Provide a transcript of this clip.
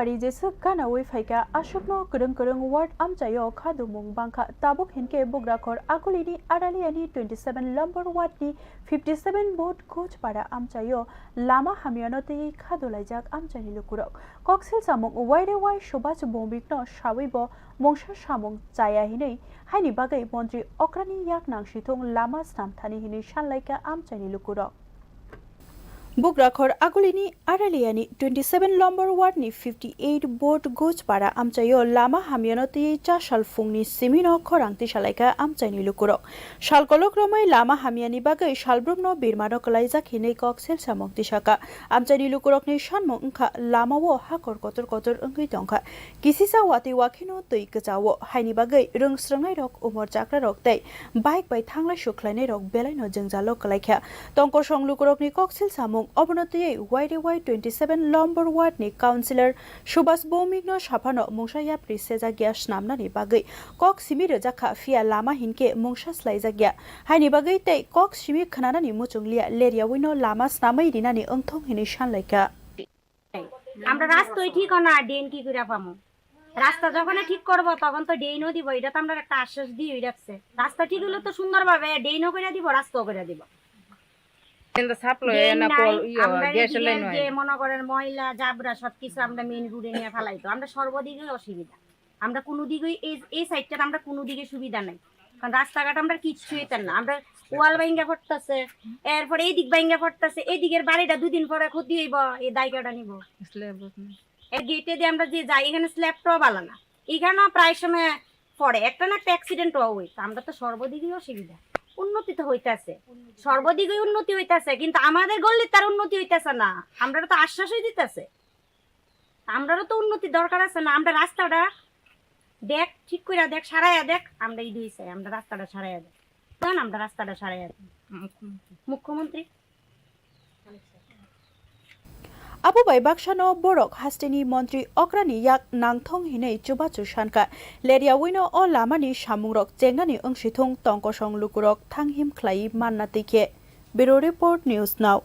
February jesuk kana wi faika asukno kereng ward amchayo khadumung bangkha tabuk hinke bugrakhor agulini araliani 27 lumber ward ni 57 boat coach para amchayo lama hamyano te khadulaijak amchaini lukurok koksil samung waire wai shobach bombikno shawibo mongsha samung chaya hinei haini bagai mantri okrani yak nangshithung lama snamthani hini shanlaika amchaini lukurok Bugrakhor agulini araliani 27 lumber ward ni 58 boat Ghos para amchayo lama hamyano te chashal fungni simino khorangti shalaika amchaini lukurok shalkolok romai lama hamyani bagai shalbrumno birmano kalaijak hinei koksel samokti shaka amchaini lukurok ni shanmong ungkha lama wo hakor kotor ungui tongkha kisisa wati wakhino tui kchawo haini bagai rungsrangnai rok umor chakra rok tei bike bai thangla shuklainai rok belaino jengjalo kalaikha tongko song lukurok ni koksel samong অবনতিয়ে ওয়াইডে 27 number ward ni councillor Subhash বৌমিগ্ন সাফানো মংসায়া প্রিসেজা gas নামনানি বাগৈ কক সিমি রজাখা ফিয়া লামা হিনকে মংসা স্লাইজা গ্যা হাইনি বাগৈ তেই কক সিমি খানানানি মুচুংলিয়া লেরিয়া উইনো লামা স্নামাই দিনানি অংথং হিনি সানলাইকা আমরা রাস্তা ঠিক না ডেন কি করে পামু রাস্তা যখন ঠিক করব তখন তো ডেইনও দিব এটা তো আমরা একটা আশ্বাস দিয়ে রাখছে রাস্তা ঠিক হলে তো সুন্দরভাবে ডেইনও করে দিব রাস্তাও করে দিব মনে করেন ময়লা জাবরা সবকিছু আমরা মেইন রোডে নিয়ে ফেলাইতো আমরা সর্বদিকে অসুবিধা আমরা কোনো দিকেই এই সাইডটা আমরা কোনো দিকে সুবিধা নাই কারণ রাস্তাঘাট আমরা কিচ্ছু হইতেন না আমরা ওয়াল ভাঙ্গা পড়তেছে এরপরে এই দিক ভাঙ্গা পড়তেছে এই দিকের বাড়িটা দুদিন পরে ক্ষতি হইব এই দায়িত্বটা নিব এর গেটে দিয়ে আমরা যে যাই এখানে স্ল্যাবটাও ভালো না এখানেও প্রায় সময় পড়ে একটা না একটা অ্যাক্সিডেন্টও হইতো আমরা তো সর্বদিকেই অসুবিধা উন্নতি তো হইতাছে সর্বদিকে উন্নতি হইতাছে কিন্তু আমাদের গল্লি তার উন্নতি হইতাছে না আমরা তো আশ্বাসই দিতেছে আমরারও তো উন্নতি দরকার আছে না আমরা রাস্তাটা দেখ ঠিক করে দেখ সারাইয়া দেখ আমরা এই দুই চাই আমরা রাস্তাটা সারাইয়া দেখ তখন আমরা রাস্তাটা সারাইয়া দেখ মুখ্যমন্ত্রী Abu bai bakshano borok hasteni mantri okrani yak nangthong hinei chubachu shanka leria wino o lamani samungrok chengnani ongshithung tongkosong lukurok thanghim khlai manna tike Bureau Report News Now